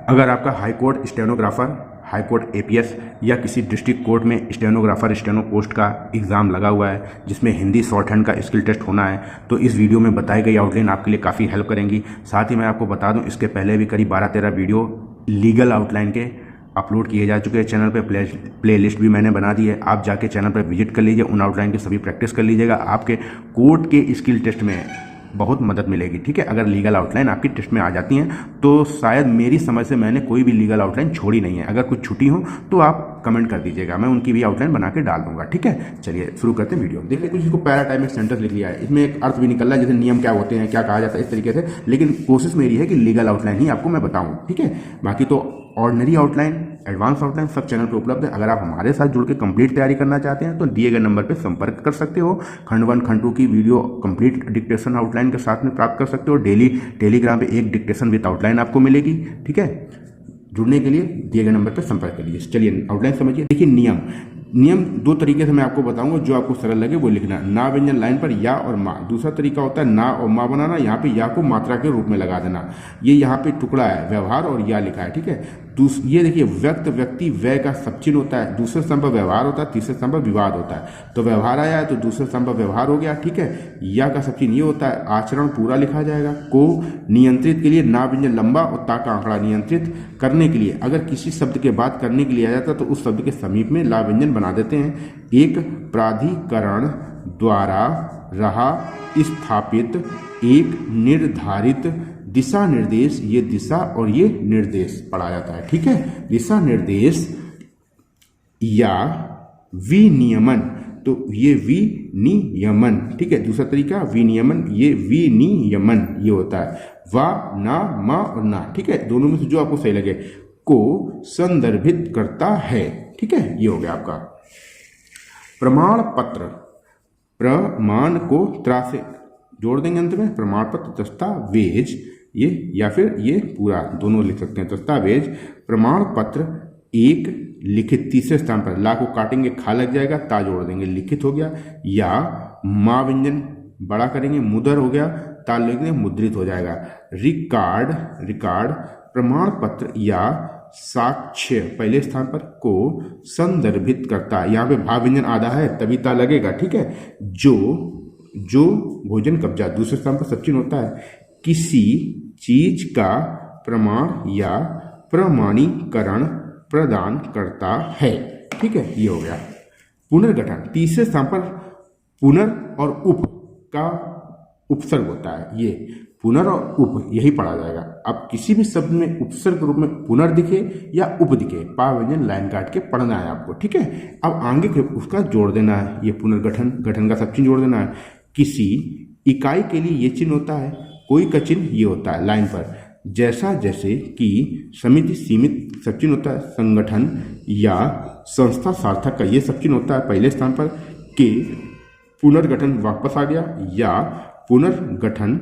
अगर आपका high court stenographer, high court APS या किसी डिस्ट्रिक्ट कोर्ट में स्टेनोग्राफर स्टेनो पोस्ट का एग्ज़ाम लगा हुआ है जिसमें हिंदी शॉर्ट हैंड का स्किल टेस्ट होना है, तो इस वीडियो में बताई गई आउटलाइन आपके लिए काफ़ी हेल्प करेंगी। साथ ही मैं आपको बता दूं, इसके पहले भी करीब 12-13 वीडियो लीगल आउटलाइन के अपलोड किए जा चुके हैं चैनल पे। प्ले लिस्ट भी मैंने बना दी है, आप जाके चैनल पर विजिट कर लीजिए, उन आउटलाइन की सभी प्रैक्टिस कर लीजिएगा। आपके कोर्ट के स्किल टेस्ट में बहुत मदद मिलेगी, ठीक है। अगर लीगल आउटलाइन आपकी टेस्ट में आ जाती हैं तो शायद मेरी समझ से मैंने कोई भी लीगल आउटलाइन छोड़ी नहीं है। अगर कुछ छुट्टी हो तो आप कमेंट कर दीजिएगा, मैं उनकी भी आउटलाइन बना के डाल दूंगा, ठीक है। चलिए शुरू करते हैं वीडियो। देखिए कुछ इसको पैराटाइमिक सेंटेंस लिख लिया है, इसमें एक अर्थ भी निकल रहा है जैसे नियम क्या होते हैं, क्या कहा जाता है, इस तरीके से। लेकिन कोशिश मेरी है कि लीगल आउटलाइन ही आपको मैं बताऊँ, ठीक है। बाकी तो ऑर्डिनरी आउटलाइन, एडवांस आउटलाइन सब चैनल पर उपलब्ध है। अगर आप हमारे साथ जुड़ के कंप्लीट तैयारी करना चाहते हैं तो दिए गए नंबर पर संपर्क कर सकते हो। खंड 1 खंड 2 की वीडियो कंप्लीट डिक्टेशन आउटलाइन के साथ में प्राप्त कर सकते हो। डेली टेलीग्राम पे एक डिक्टेशन विद आउटलाइन आपको मिलेगी, ठीक है। जुड़ने के लिए दिए गए नंबर पर संपर्क करिए। चलिए आउटलाइन समझिए। देखिए नियम 2 तरीके से मैं आपको बताऊंगा, जो आपको सरल लगे वो लिखना। ना व्यंजन लाइन पर या और माँ। दूसरा तरीका होता है ना और माँ बनाना, यहाँ पे या को मात्रा के रूप में लगा देना। ये यहाँ पे टुकड़ा है, व्यवहार और या लिखा है, ठीक है। ये देखिए व्यक्त, व्यक्ति, व्यय का सब चिन्ह होता है। दूसरे स्थान पर व्यवहार होता है, तीसरे स्थान पर विवाद होता है। तो व्यवहार आया है तो दूसरे स्थान पर व्यवहार हो गया, ठीक है। या का सब चिन्ह ये होता है, आचरण पूरा लिखा जाएगा। को नियंत्रित के लिए ना व्यंजन लंबा और ता का आंकड़ा नियंत्रित करने के लिए अगर किसी शब्द के बाद करने के लिए आ जाता तो उस शब्द के समीप में ला व्यंजन बना देते हैं। एक प्राधिकरण द्वारा रहा स्थापित एक निर्धारित दिशा निर्देश, ये दिशा और ये निर्देश पढ़ा जाता है, ठीक है। दिशा निर्देश या विनियमन, तो ये विनियमन, ठीक है। दूसरा तरीका विनियमन, ये विनियमन ये होता है। वा, ना, मा और ना, ठीक है। दोनों में से जो आपको सही लगे, को संदर्भित करता है, ठीक है। ये हो गया आपका प्रमाण पत्र। प्रमाण को त्रा से जोड़ देंगे अंत में, प्रमाण पत्र, दस्तावेज, ये या फिर ये पूरा दोनों लिख सकते हैं। दस्तावेज, प्रमाण पत्र, एक लिखित। तीसरे स्थान पर ला को काटेंगे, खा लग जाएगा, ता जोड़ देंगे, लिखित हो गया। या माँ व्यंजन बड़ा करेंगे, मुद्र हो गया, ता लिख देंगे, मुद्रित हो जाएगा। रिकॉर्ड, प्रमाण पत्र या साक्ष्य, पहले स्थान पर को संदर्भित करता है। यहाँ पे भा व्यंजन आधा है तभी ता लगेगा, ठीक है। जो भोजन कब्जा, दूसरे स्थान पर सब चिन्ह होता है। किसी चीज का प्रमाण या प्रमाणीकरण प्रदान करता है, ठीक है। ये हो गया पुनर्गठन। तीसरे स्थान पर पुनर और उप का उपसर्ग होता है। ये पुनर और उप यही पढ़ा जाएगा। अब किसी भी शब्द में उपसर्ग के रूप में पुनर दिखे या उप दिखे, पा व्यंजन लाइन काट के पढ़ना है आपको, ठीक है। अब आगे के उसका जोड़ देना है, ये पुनर्गठन, गठन का सब चिन्ह जोड़ देना है। किसी इकाई के लिए ये चिन्ह होता है, कोई का चिन्ह ये होता है लाइन पर। जैसा, जैसे कि, समिति, सीमित सब चिन्ह होता है। संगठन या संस्था, सार्थक का ये सब चिन्ह होता है पहले स्थान पर। के पुनर्गठन वापस आ गया, या पुनर्गठन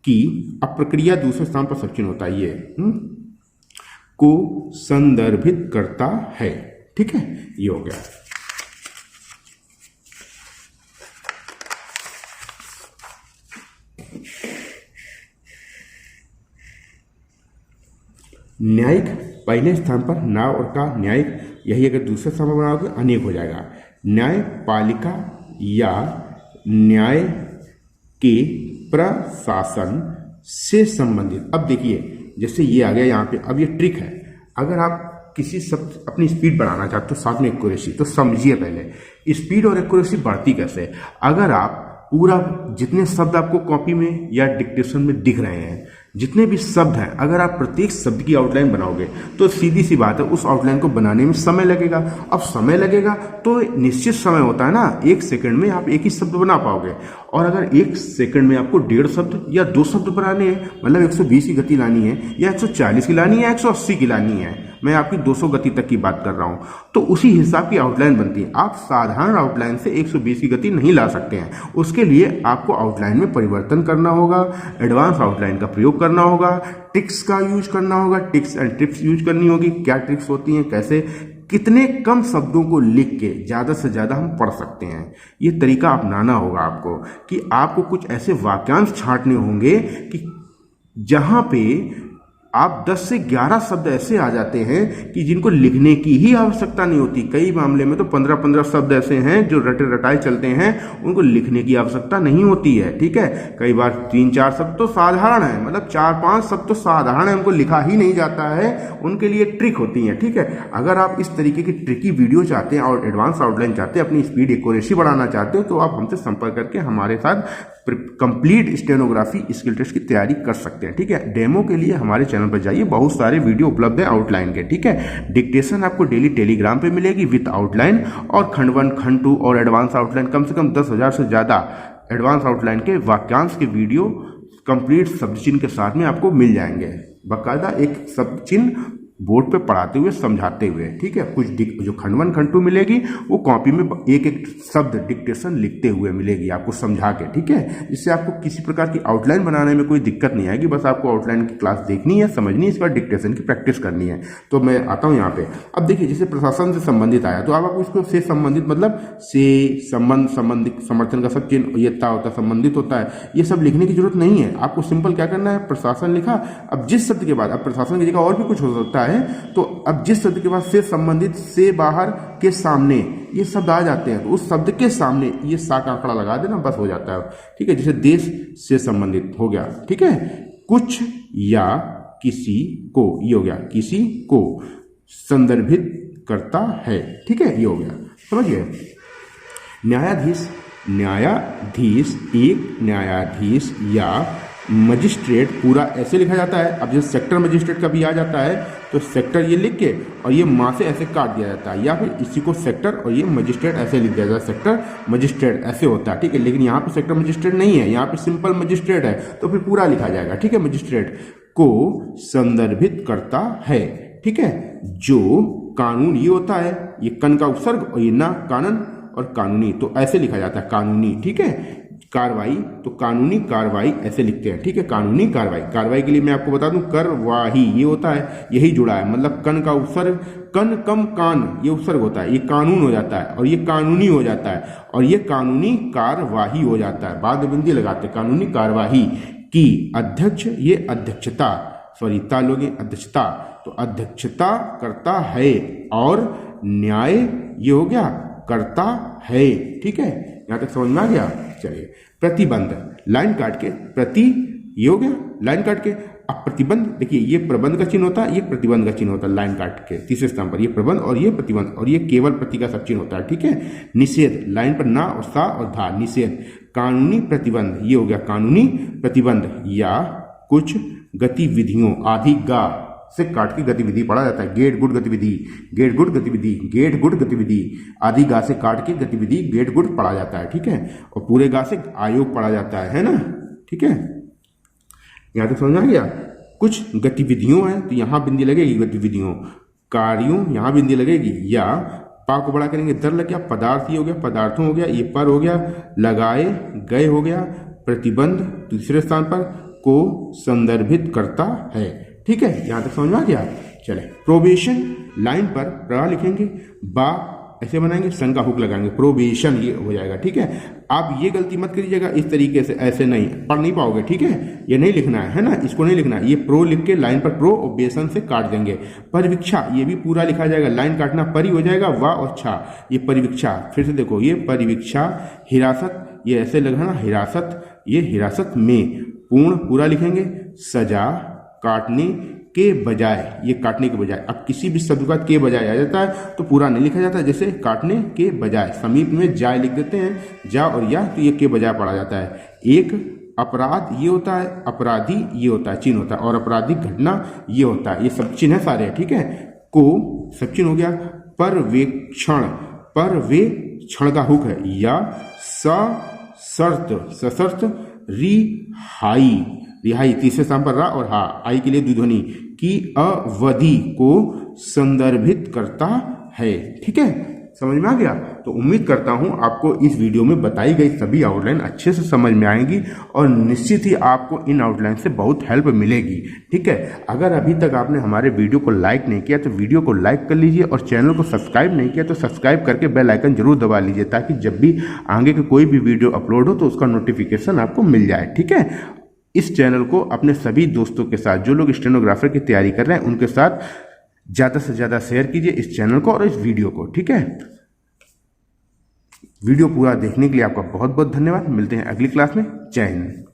की अप्रक्रिया दूसरे स्थान पर सब चिन्ह होता है। ये को संदर्भित करता है, ठीक है। ये हो गया। न्यायिक, पहले स्थान पर ना और का, न्यायिक, यही अगर दूसरे स्थान पर बनाओगे अनेक हो जाएगा। न्यायपालिका या न्याय के प्रशासन से संबंधित। अब देखिए जैसे ये आ गया यहाँ पे, अब ये ट्रिक है। अगर आप किसी शब्द अपनी स्पीड बढ़ाना चाहते हो साथ में एक्यूरेसी, तो समझिए पहले स्पीड और एक्यूरेसी बढ़ती कैसे। अगर आप पूरा जितने शब्द आपको कॉपी में या डिक्टेशन में दिख रहे हैं, जितने भी शब्द हैं, अगर आप प्रत्येक शब्द की आउटलाइन बनाओगे तो सीधी सी बात है उस आउटलाइन को बनाने में समय लगेगा। अब समय लगेगा तो निश्चित समय होता है ना, 1 सेकंड में आप एक ही शब्द बना पाओगे। और अगर 1 सेकंड में आपको 1.5 शब्द या 2 शब्द बनाने हैं, मतलब 120 की गति लानी है या 140 की लानी है या 180 की लानी है, मैं आपकी 200 गति तक की बात कर रहा हूं, तो उसी हिसाब की आउटलाइन बनती है। आप साधारण आउटलाइन से 120 की गति नहीं ला सकते हैं। उसके लिए आपको आउटलाइन में परिवर्तन करना होगा, एडवांस आउटलाइन का प्रयोग करना होगा, ट्रिक्स का यूज करना होगा, टिप्स एंड ट्रिक्स यूज करनी होगी। क्या ट्रिक्स होती हैं, कैसे, कितने कम शब्दों को लिख के ज्यादा से ज्यादा हम पढ़ सकते हैं, ये तरीका अपनाना होगा आपको। कि आपको कुछ ऐसे वाक्यांश छांटने होंगे कि जहां पे आप 10 से 11 शब्द ऐसे आ जाते हैं कि जिनको लिखने की ही आवश्यकता नहीं होती। कई मामले में तो 15-15 शब्द ऐसे हैं जो रटे रटाए चलते हैं, उनको लिखने की आवश्यकता नहीं होती है। ठीक है, कई बार 3-4 शब्द तो साधारण है, मतलब 4-5 शब्द तो साधारण है, उनको लिखा ही नहीं जाता है, उनके लिए ट्रिक होती है। ठीक है, अगर आप इस तरीके की ट्रिकी वीडियो चाहते हैं और एडवांस आउटलाइन चाहते हैं, अपनी स्पीड एक्यूरेसी बढ़ाना चाहते हो, तो आप हमसे संपर्क करके हमारे साथ कंप्लीट स्टेनोग्राफी स्किल टेस्ट की तैयारी कर सकते हैं। ठीक है, डेमो के लिए हमारे चैनल पर जाइए, बहुत सारे वीडियो उपलब्ध है आउटलाइन के। ठीक है, डिक्टेशन आपको डेली टेलीग्राम पे मिलेगी विद आउटलाइन, और खंड 1, खंड 2 और एडवांस आउटलाइन, कम से कम 10,000 से ज्यादा एडवांस आउटलाइन के वाक्यांश के वीडियो कंप्लीट शब्द चिन्ह के साथ में आपको मिल जाएंगे, बाकायदा एक शब्द चिन्ह बोर्ड पे पढ़ाते हुए, समझाते हुए। ठीक है, कुछ जो खंड 1, खंड 2 मिलेगी वो कॉपी में एक एक शब्द डिक्टेशन लिखते हुए मिलेगी आपको समझा के। ठीक है, जिससे आपको किसी प्रकार की आउटलाइन बनाने में कोई दिक्कत नहीं आएगी, बस आपको आउटलाइन की क्लास देखनी है, समझनी है, इसके बाद डिक्टेशन की प्रैक्टिस करनी है। तो मैं आता हूँ यहाँ पे। अब देखिए, जैसे प्रशासन से संबंधित आया तो आपको इसको से संबंधित मतलब से संबंध, संबंधित, समर्थन का सब चिन्ह ये होता है, संबंधित होता है, ये सब लिखने की जरूरत नहीं है। आपको सिंपल क्या करना है, प्रशासन लिखा, अब जिस शब्द के बाद, अब प्रशासन की जगह और भी कुछ हो सकता है, तो अब जिस शब्द के बाद से संबंधित, से बाहर, के सामने ये शब्द आ जाते हैं, तो उस शब्द के सामने ये सा का आंकड़ा लगा देना, बस हो जाता है। ठीक है, जैसे देश से संबंधित हो गया। ठीक है, कुछ या किसी को, ये हो गया, किसी को संदर्भित करता है। ठीक है, ये हो गया, समझिए। न्यायाधीश, न्यायाधीश, एक न्यायाधीश या मजिस्ट्रेट, पूरा ऐसे लिखा जाता है। अब जैसे सेक्टर मजिस्ट्रेट का भी आ जाता है, तो सेक्टर ये लिख के और ये माँ से ऐसे काट दिया जाता है, या फिर इसी को सेक्टर और ये मजिस्ट्रेट ऐसे लिख दिया जाता है, सेक्टर मजिस्ट्रेट ऐसे होता है। ठीक है, लेकिन यहाँ पे सेक्टर मजिस्ट्रेट नहीं है, यहाँ पे सिंपल मजिस्ट्रेट है, तो फिर पूरा लिखा जाएगा। ठीक है, मजिस्ट्रेट को संदर्भित करता है। ठीक है, जो कानून, ये होता है, ये कन का उपसर्ग और ये ना, कानून और कानूनी, तो ऐसे लिखा जाता है कानूनी। ठीक है, कार्रवाई, तो कानूनी कार्रवाई ऐसे लिखते हैं। ठीक है, कानूनी कार्रवाई, कार्रवाई के लिए मैं आपको बता दूं, करवाही ये होता है, यही जुड़ा है, मतलब कन का उपसर्ग, कन कम कान ये उपसर्ग होता है, ये कानून हो जाता है, और ये कानूनी हो जाता है, और ये कानूनी कार्यवाही हो जाता है, बाद में बिंदी लगाते हैं, कानूनी कार्यवाही की। अध्यक्ष, ये अध्यक्षता, सॉरी ता लोग अध्यक्षता, तो अध्यक्षता करता है, और न्याय ये हो गया, करता है। ठीक है, यहां तक समझ में आ गया। चलिए, प्रतिबंध, लाइन काट के, प्रति ये हो गया, लाइन काट के। अब प्रतिबंध, देखिए ये प्रबंध का चिन्ह होता है, ये प्रतिबंध का चिन्ह होता है, लाइन काट के तीसरे स्थान पर ये प्रबंध और ये प्रतिबंध, और ये केवल प्रति का सब चिन्ह होता है। ठीक है, निषेध, लाइन पर ना और सा और धा, निषेध। कानूनी प्रतिबंध, ये हो गया कानूनी प्रतिबंध, या कुछ गतिविधियों, आदि गा से काट के गतिविधि पढ़ा जाता है, गेट गुड गतिविधि, गेट गुड गतिविधि, गेट गुड गतिविधि, आदि गा से काट के गतिविधि गेट गुड पढ़ा जाता है। ठीक है, और पूरे गा से आयोग पढ़ा जाता है ना। ठीक है, यहां तक समझ आ गया। कुछ गतिविधियों है तो यहां बिंदी लगेगी, गतिविधियों, कार्यों यहां बिंदी लगेगी, या पा को बड़ा करेंगे, दर लग गया, पदार्थ ये हो गया, पदार्थों हो गया, ये पर हो गया, लगाए गए हो गया, प्रतिबंध तीसरे स्थान पर, को संदर्भित करता है। ठीक है, यहां तक समझ में आ गया। चले, प्रोबेशन, लाइन पर प्रा लिखेंगे, बा ऐसे बनाएंगे, संग का हुक लगाएंगे, प्रोबेशन ये हो जाएगा। ठीक है, आप ये गलती मत करिएगा, इस तरीके से ऐसे नहीं पढ़ नहीं पाओगे। ठीक है, ये नहीं लिखना है ना, इसको नहीं लिखना है, ये प्रो लिख के लाइन पर प्रो और बेसन से काट देंगे। परिवीक्षा, ये भी पूरा लिखा जाएगा, लाइन काटना, परी हो जाएगा, वाह और छा, ये परिवीक्षा। फिर से देखो, ये परिवीक्षा, हिरासत, ये ऐसे लगाना, हिरासत, ये हिरासत में, पूर्ण पूरा लिखेंगे, सजा, काटने के बजाय, ये काटने के बजाय, अब किसी भी शब्द का के बजाय आ जाता है तो पूरा नहीं लिखा जाता, जैसे काटने के बजाय, समीप में जाय लिख देते हैं, जा और या, तो ये के बजाय पढ़ा जाता है। एक अपराध ये होता है, अपराधी ये होता है, चिन्ह होता है, और आपराधिक घटना ये होता है, ये सब चिन्ह है सारे। ठीक है, को सब चिन्ह हो गया। पर्यवेक्षण, पर्यवेक्षण का हुक है, या सशर्त, सशर्त, रिहाई, रिहाई तीसरे स्थान पर रा और हा, आई के लिए द्विध्वनि, की अवधि को संदर्भित करता है। ठीक है, समझ में आ गया। तो उम्मीद करता हूं आपको इस वीडियो में बताई गई सभी आउटलाइन अच्छे से समझ में आएंगी, और निश्चित ही आपको इन आउटलाइन से बहुत हेल्प मिलेगी। ठीक है, अगर अभी तक आपने हमारे वीडियो को लाइक नहीं किया तो वीडियो को लाइक कर लीजिए, और चैनल को सब्सक्राइब नहीं किया तो सब्सक्राइब करके बेल आइकन जरूर दबा लीजिए, ताकि जब भी आगे के कोई भी वीडियो अपलोड हो तो उसका नोटिफिकेशन आपको मिल जाए। ठीक है, इस चैनल को अपने सभी दोस्तों के साथ, जो लोग स्टेनोग्राफर की तैयारी कर रहे हैं उनके साथ ज़्यादा से ज़्यादा शेयर कीजिए इस चैनल को और इस वीडियो को। ठीक है, वीडियो पूरा देखने के लिए आपका बहुत बहुत धन्यवाद। मिलते हैं अगली क्लास में। जय हिंद।